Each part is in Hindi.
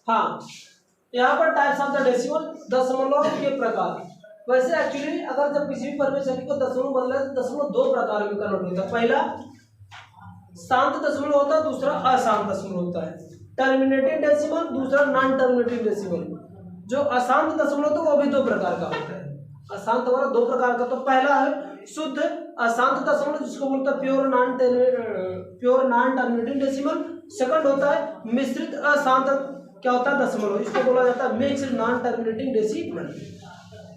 हाँ, यहाँ पर टाइप्स ऑफ द डेसिमल, दशमलव के प्रकार। वैसे एक्चुअली अगर जब किसी भी परिमेय संख्या को दशमलव बदले तो दशमलव दो प्रकार में कन्वर्ट होता है। पहला शांत दशमलव होता है, दूसरा अशांत दशमलव होता है। टर्मिनेटिंग डेसिमल, दूसरा नॉन टर्मिनेटिंग डेसिमल। जो अशांत दशमलव होता है वो भी दो प्रकार का होता है। अशांत वाला दो प्रकार का, तो पहला है शुद्ध अशांत दशमलव जिसको बोलते हैं pure non terminating decimal. Second होता है मिश्रित अशांत क्या होता है दशमलव, इसको बोला जाता है मिक्स्ड नॉन टर्मिनेटिंग डेसिमल।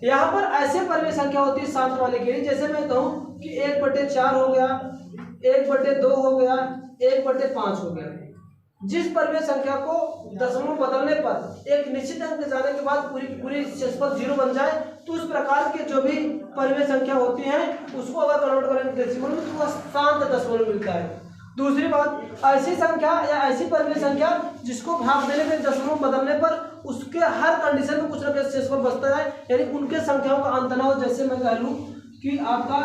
यहाँ पर ऐसे परिमेय संख्या होती है शांत वाले के लिए, जैसे मैं कहूँ कि 1/4 हो गया, 1/2 हो गया, 1/5 हो गया। जिस परिमेय संख्या को दशमलव बदलने पर एक निश्चित अंक जाने के बाद पूरी शेषफल 0 बन जाए, तो उस प्रकार के जो भी परिमेय संख्या होती है उसको अगर कन्वर्ट करेंगे डेसिमल में तो वह शांत दशमलव मिलता है। दूसरी बात, ऐसी संख्या या ऐसी परिमेय संख्या जिसको भाग देने में दशमलव बदलने पर उसके हर कंडीशन में कुछ ना कुछ शेषफल बचता है, यानी उनके संख्याओं का अंत ना हो। जैसे मैं कह लूँ कि आपका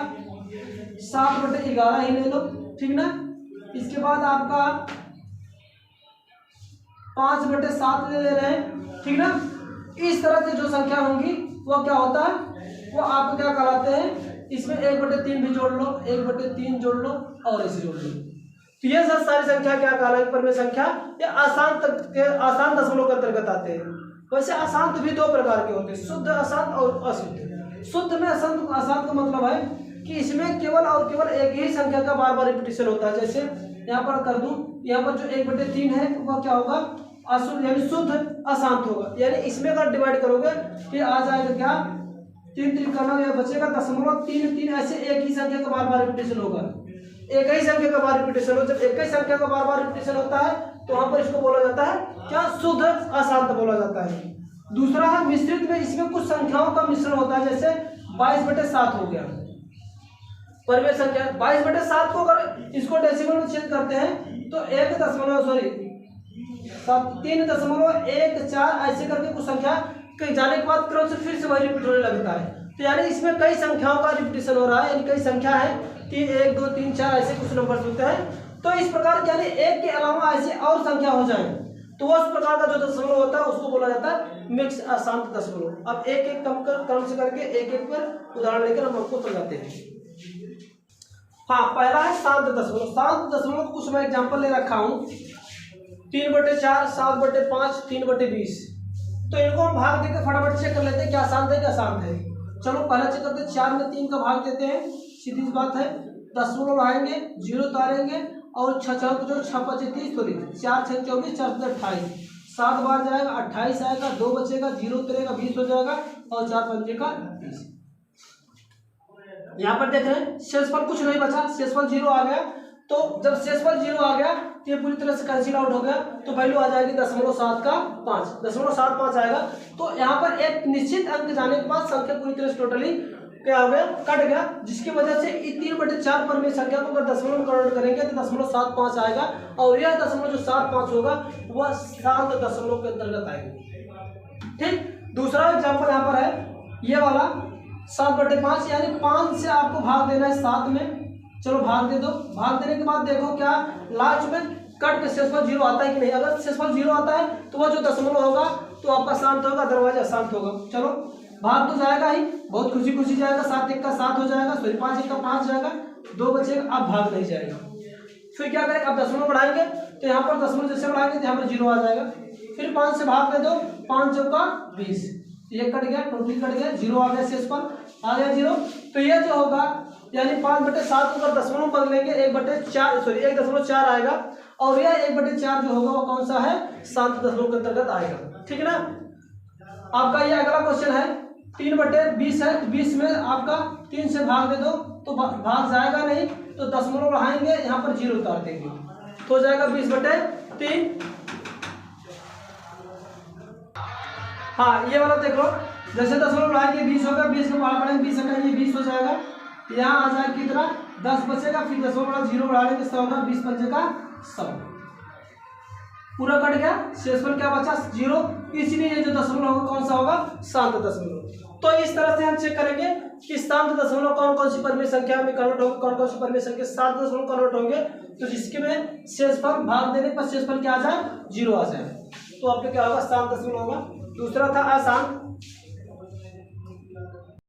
7/11 ही ले लो, ठीक ना। इसके बाद आपका 5/7 ले रहे हैं, ठीक ना। इस तरह से जो संख्या होंगी वो क्या होता है, वो आपको क्या कहलाते हैं, इसमें 1/3 भी जोड़ लो, 1/3 जोड़ लो और इसे जोड़ लो। तो ये सब सारी संख्या क्या कहलाएगी, परिमेय संख्या या आशांत दशमलव के अंतर्गत आते हैं। वैसे अशांत भी दो प्रकार के होते हैं, शुद्ध अशांत और अशुद्ध। शुद्ध में अशांत का मतलब है कि इसमें केवल और केवल एक ही संख्या का बार बार रिपीटिशन होता है। जैसे यहाँ पर कर दूं, यहाँ पर जो 1/3 है वह क्या होगा, अशुद्ध यानी शुद्ध अशांत होगा। यानी इसमें अगर डिवाइड करोगे फिर आ जाएगा क्या, 3 करना या बचेगा 0.33। ऐसे एक ही संख्या का बार बार रिपीटिशन होगा, एक ही संख्या का बार रिपीटिशन हो। जब एक ही संख्या का बार बार रिपीटिशन होता है तो वहां पर इसको बोला जाता है क्या, शुद्ध अशांत बोला जाता है। दूसरा है मिश्रित में, इसमें कुछ संख्याओं का मिश्रण होता है। जैसे 22/7 हो गया परिमेय संख्या, 22/7 को अगर इसको डेसिमल में चेंज करते हैं तो 3.14 ऐसे करके कुछ संख्या कहीं जाने के बाद क्रम से फिर से वही रिपीट होने लगता है। तो यानी इसमें कई संख्याओं का रिपीटिशन हो रहा है, यानी कई संख्या है 3, 1, 2, 3, 4 ऐसे कुछ नंबर होते हैं। तो इस प्रकार यानी एक के अलावा ऐसे और संख्या हो जाए तो उस प्रकार का जो दशमलव होता है उसको बोला जाता है मिक्स अशांत दशमलव। अब एक एक क्रम से करके एक एक पर उदाहरण लेकर हम आपको समझाते हैं। हाँ, पहला है शांत दशमलव। शांत दशमलव को कुछ मैं एग्जांपल ले रखा हूँ, 3/4, 7/5, 3/20। तो इनको हम भाग देकर फटाफट चेक कर लेते हैं क्या शांत है क्या अशांत है। चलो पहला चेक करते हैं, 4 में 3 का भाग देते हैं, सीधी सी बात है। दशमलव बढ़ाएंगे, 0 उतारेंगे और 6 जो 6×5 सॉरी 4 6 24, 4 28, 7 बार जाएगा 28 आएगा, 2 बचेगा, 0 उतरेगा 20 हो जाएगा और 4 5 का 20। यहाँ पर देख रहे हैं शेषफल कुछ नहीं बचा, शेषफल 0 आ गया। तो जब शेषफल 0 आ गया तो ये पूरी तरह से कैंसिल आउट हो गया, तो वैल्यू आ जाएगी 0.75 आएगा। तो यहाँ पर एक निश्चित अंक जाने के बाद संख्या पूरी तरह से टोटली क्या हो गया, कट गया, जिसकी वजह से 3/4 परिमेय संख्या को अगर दशमलव में कन्वर्ट करेंगे तो 0.75 आएगा और यह दशमलव जो 75 होगा वह शांत दशमलव के अंतर्गत आएगा। ठीक, दूसरा एग्जाम्पल यहाँ पर है ये वाला 7/5, यानी 5 से आपको भाग देना है 7 में। चलो भाग दे दो, भाग देने के बाद देखो क्या लास्ट में कट के शेषफल 0 आता है कि नहीं। अगर शेषफल 0 आता है तो वह जो दशमलव होगा तो आपका शांत होगा, अदरवाइज अशांत होगा। चलो भाग तो जाएगा ही, बहुत खुशी खुशी जाएगा, 7 1 का 7 हो जाएगा, सॉरी 5 1 का 5 जाएगा, 2 बचेगा, अब भाग नहीं जाएगा। फिर क्या करें, अब दशमलव बढ़ाएंगे तो यहाँ पर दशमलव जैसे बढ़ाएंगे तो यहाँ पर 0 आ जाएगा। फिर 5 से भाग दे दो, 5 चौका 20, ये कट गया, टोटली कट गया, 0 आ गया, शेषफल आ गया 0। तो ये जो होगा यानी 5/7 को दशमलव बदलेंगे 1/4 आएगा और यह 1/4 जो होगा वो कौन सा है, शांत दशमलव के अंतर्गत आएगा। ठीक है ना। आपका ये अगला क्वेश्चन है 3/20 है, 20 में आपका 3 से भाग दे दो तो भाग जाएगा नहीं, तो दशमलव बढ़ाएंगे, यहाँ पर 0 उतार देंगे तो हो जाएगा 20/3। हाँ, ये वाला देख लो, जैसे दशमलव बढ़ाएंगे 20 होगा, 20 का भाग बढ़ाएंगे 20 का, ये 20 हो जाएगा, यहाँ आ जाएगा कितना 10 बचेगा, फिर दशमलव बढ़ा 0 बढ़ा लेंगे 100 होगा, 20 5 का 100 पूरा कट गया, शेषफल क्या बचा 0। इसलिए ये जो दशमलव होगा कौन सा होगा, शांत दशमलव। तो इस तरह से हम चेक करेंगे कि शांत दशमलव कौन कौन सी परिमेय संख्या में कन्वर्ट होंगे, कौन कौन सी परिमेय संख्या शांत दशमलव कन्वर्ट होंगे। तो जिसके में शेषफल भाग देने पर शेषफल क्या आ जाए, 0 आ जाए। तो वहाँ पे क्या होगा, शांत दशमलव होगा। दूसरा था अशांत,